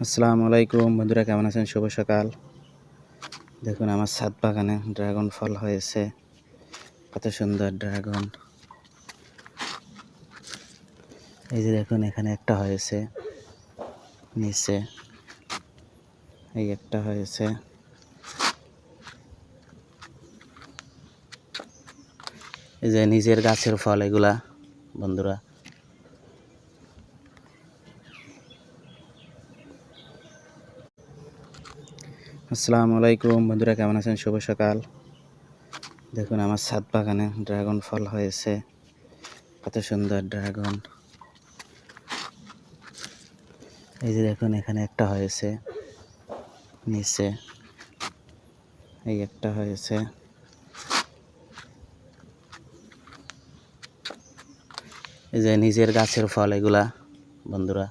আসসালামু আলাইকুম বন্ধুরা, কেমন আছেন? শুভ সকাল। দেখুন আমার ছাদ বাগানে ড্রাগন ফল হয়েছে। কত সুন্দর ড্রাগন! এই যে দেখুন, এখানে একটা হয়েছে, নিচে এই একটা হয়েছে। এই যে নিজের গাছের ফল এগুলা বন্ধুরা। আসসালামু আলাইকুম বন্ধুরা, কেমন আছেন? শুভ সকাল। দেখুন আমার ছাদ বাগানে ড্রাগন ফল হয়েছে। কত সুন্দর ড্রাগন! এই যে দেখুন, এখানে একটা হয়েছে, নিচে এই একটা হয়েছে। এই যে নিজের গাছের ফল এগুলা বন্ধুরা।